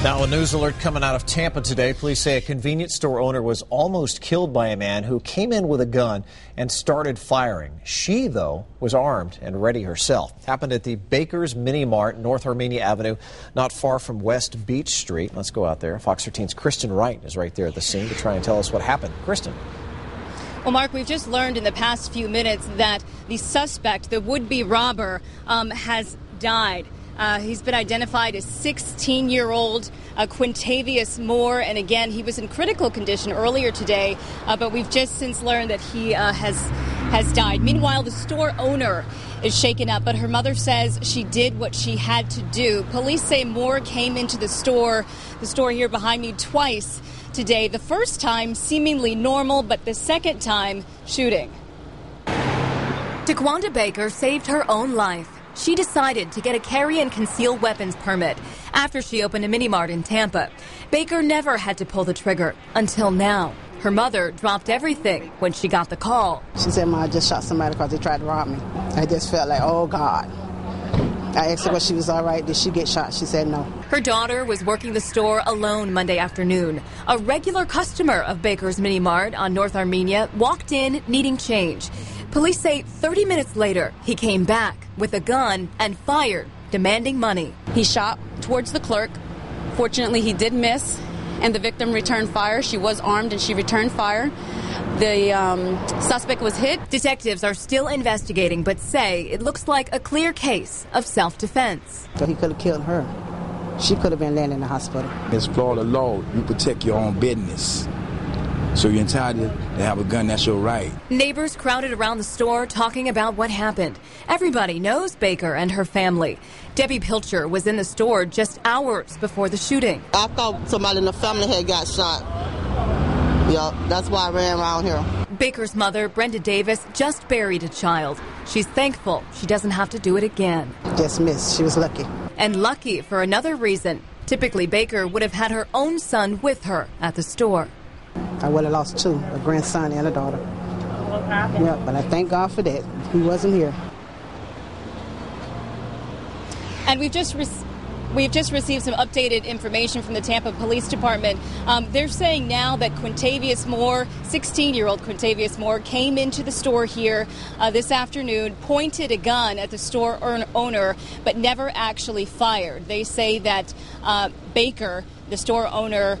Now, a news alert coming out of Tampa today. Police say a convenience store owner was almost killed by a man who came in with a gun and started firing. She, though, was armed and ready herself. Happened at the Baker's Mini Mart, North Armenia Avenue, not far from West Beach Street. Let's go out there. Fox 13's Kristen Wright is right there at the scene to try and tell us what happened. Kristen. Well, Mark, we've just learned in the past few minutes that the suspect, the would-be robber, has died. He's been identified as 16-year-old Quintavious Moore. And again, he was in critical condition earlier today, but we've just since learned that he has died. Meanwhile, the store owner is shaken up, but her mother says she did what she had to do. Police say Moore came into the store here behind me, twice today. The first time seemingly normal, but the second time shooting. Taquanda Baker saved her own life. She decided to get a carry and conceal weapons permit after she opened a mini-mart in Tampa. Baker never had to pull the trigger until now. Her mother dropped everything when she got the call. She said, "Mom, I just shot somebody because they tried to rob me." I just felt like, oh, God. I asked her if she was all right. Did she get shot? She said no. Her daughter was working the store alone Monday afternoon. A regular customer of Baker's Mini Mart on North Armenia walked in needing change. Police say 30 minutes later, he came back with a gun and fired, demanding money. He shot towards the clerk. Fortunately, he did miss, and the victim returned fire. She was armed, and she returned fire. The suspect was hit. Detectives are still investigating, but say it looks like a clear case of self-defense. So he could have killed her. She could have been laying in the hospital. It's Florida law. You protect your own business. So you're entitled to have a gun. That's your right. Neighbors crowded around the store talking about what happened. Everybody knows Baker and her family. Debbie Pilcher was in the store just hours before the shooting. I thought somebody in the family had got shot. Yeah, that's why I ran around here. Baker's mother, Brenda Davis, just buried a child. She's thankful she doesn't have to do it again. Just missed. She was lucky. And lucky for another reason. Typically, Baker would have had her own son with her at the store. I would have lost two, a grandson and a daughter. Yeah, but I thank God for that. He wasn't here. And we've just received some updated information from the Tampa Police Department. They're saying now that Quintavious Moore, 16-year-old Quintavious Moore, came into the store here this afternoon, pointed a gun at the store owner, but never actually fired. They say that Baker, the store owner,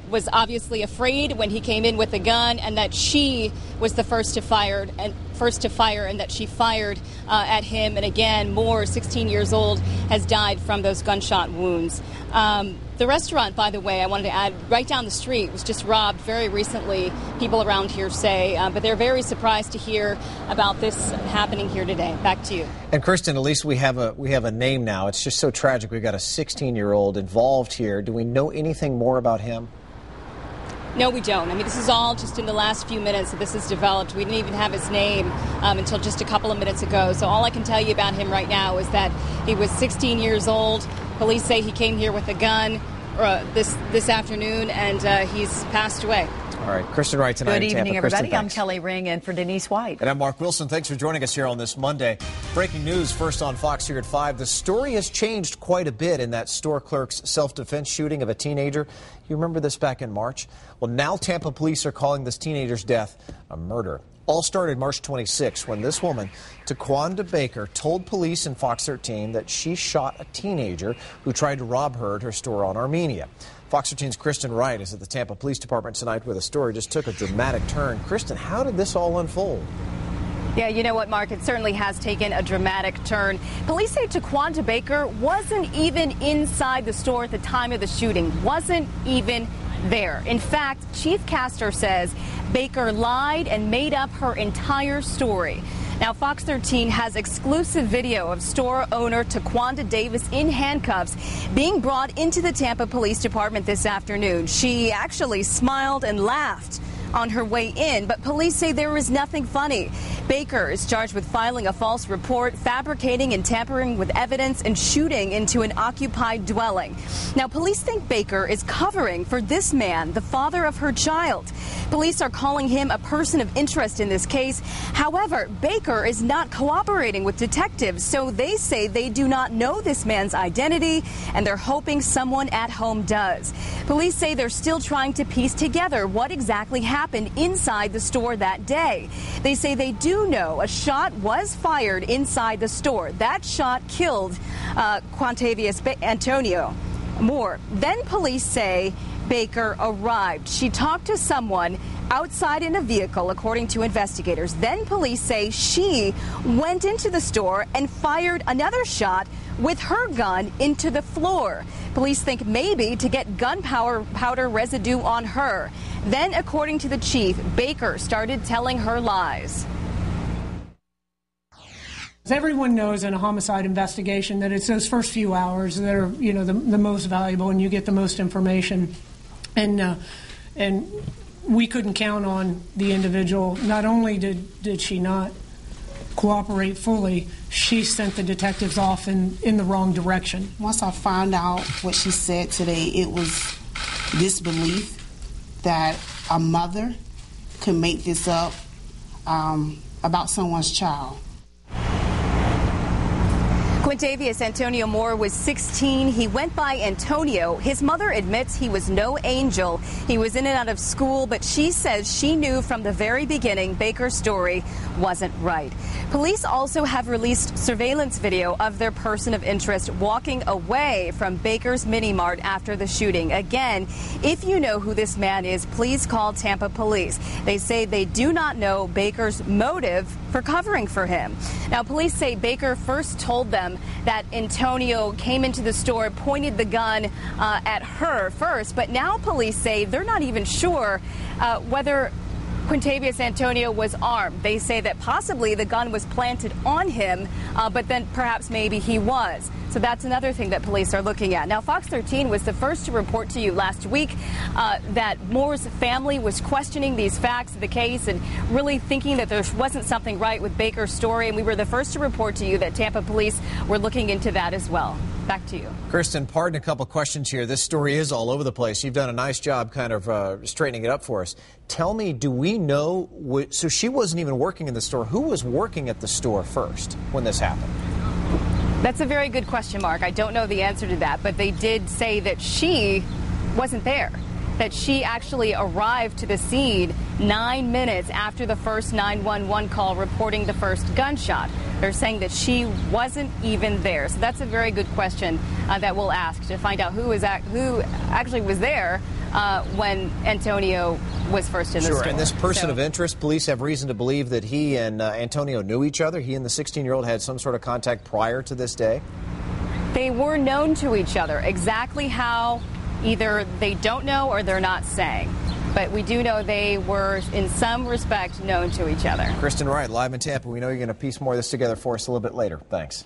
was obviously afraid when he came in with a gun, and that she was the first to fire, and that she fired at him. And again, Moore, 16 years old, has died from those gunshot wounds. The restaurant, by the way, I wanted to add, right down the street, was just robbed very recently, people around here say, but they're very surprised to hear about this happening here today. Back to you. And Kristen, at least we have a name now. It's just so tragic. We've got a 16-year-old involved here. Do we know anything more about him? No, we don't. I mean, this is all just in the last few minutes that this has developed. We didn't even have his name until just a couple of minutes ago. So all I can tell you about him right now is that he was 16 years old. Police say he came here with a gun this afternoon, and he's passed away. All right, Kristen Wright tonight. Good evening, everybody. Kristen, I'm Kelly Ring in for Denise White. And I'm Mark Wilson. Thanks for joining us here on this Monday. Breaking news first on Fox here at 5. The story has changed quite a bit in that store clerk's self-defense shooting of a teenager. You remember this back in March? Well, now Tampa police are calling this teenager's death a murder. All started March 26 when this woman, Taquanda Baker, told police in Fox 13 that she shot a teenager who tried to rob her at her store on Armenia. Fox 13's Kristen Wright is at the Tampa Police Department tonight where the story just took a dramatic turn. Kristen, how did this all unfold? Yeah, you know what, Mark? It certainly has taken a dramatic turn. Police say Taquanda Baker wasn't even inside the store at the time of the shooting, wasn't even there. In fact, Chief Castor says Baker lied and made up her entire story. Now, Fox 13 has exclusive video of store owner Taquanda Davis in handcuffs being brought into the Tampa Police Department this afternoon. She actually smiled and laughed on her way in, but police say there was nothing funny. Baker is charged with filing a false report, fabricating and tampering with evidence, and shooting into an occupied dwelling. Now, police think Baker is covering for this man, the father of her child. Police are calling him a person of interest in this case. However, Baker is not cooperating with detectives, so they say they do not know this man's identity, and they're hoping someone at home does. Police say they're still trying to piece together what exactly happened inside the store that day. They say they do know a shot was fired inside the store. That shot killed Quantavious Antonio Moore. Then police say Baker arrived. She talked to someone outside in a vehicle, according to investigators. Then police say she went into the store and fired another shot with her gun into the floor. Police think maybe to get gunpowder residue on her. Then, according to the chief, Baker started telling her lies. Everyone knows in a homicide investigation that it's those first few hours that are, the most valuable, and you get the most information. And we couldn't count on the individual. Not only did she not cooperate fully, she sent the detectives off in the wrong direction. Once I found out what she said today, it was disbelief that a mother could make this up about someone's child. Quintavious Antonio Moore was 16. He went by Antonio. His mother admits he was no angel. He was in and out of school, but she says she knew from the very beginning Baker's story wasn't right. Police also have released surveillance video of their person of interest walking away from Baker's Mini Mart after the shooting. Again, if you know who this man is, please call Tampa police. They say they do not know Baker's motive for covering for him. Now, police say Baker first told them that Antonio came into the store, pointed the gun at her first, but now police say they're not even sure whether Quintavious Antonio was armed. They say that possibly the gun was planted on him, but then perhaps maybe he was. So that's another thing that police are looking at. Now, Fox 13 was the first to report to you last week that Moore's family was questioning these facts of the case and really thinking that there wasn't something right with Baker's story. And we were the first to report to you that Tampa police were looking into that as well. Back to you. Kristen, pardon a couple questions here. This story is all over the place. You've done a nice job kind of straightening it up for us. Tell me, do we know, so she wasn't even working in the store. Who was working at the store first when this happened? That's a very good question, Mark. I don't know the answer to that, but they did say that she wasn't there, that she actually arrived to the scene 9 minutes after the first 911 call reporting the first gunshot. They're saying that she wasn't even there. So that's a very good question that we'll ask to find out who actually was there when Antonio was first in the store. And this person of interest, police have reason to believe that he and Antonio knew each other. He and the 16-year-old had some sort of contact prior to this day. They were known to each other. Exactly how, either they don't know or they're not saying. But we do know they were, in some respect, known to each other. Kristen Wright, live in Tampa. We know you're going to piece more of this together for us a little bit later. Thanks.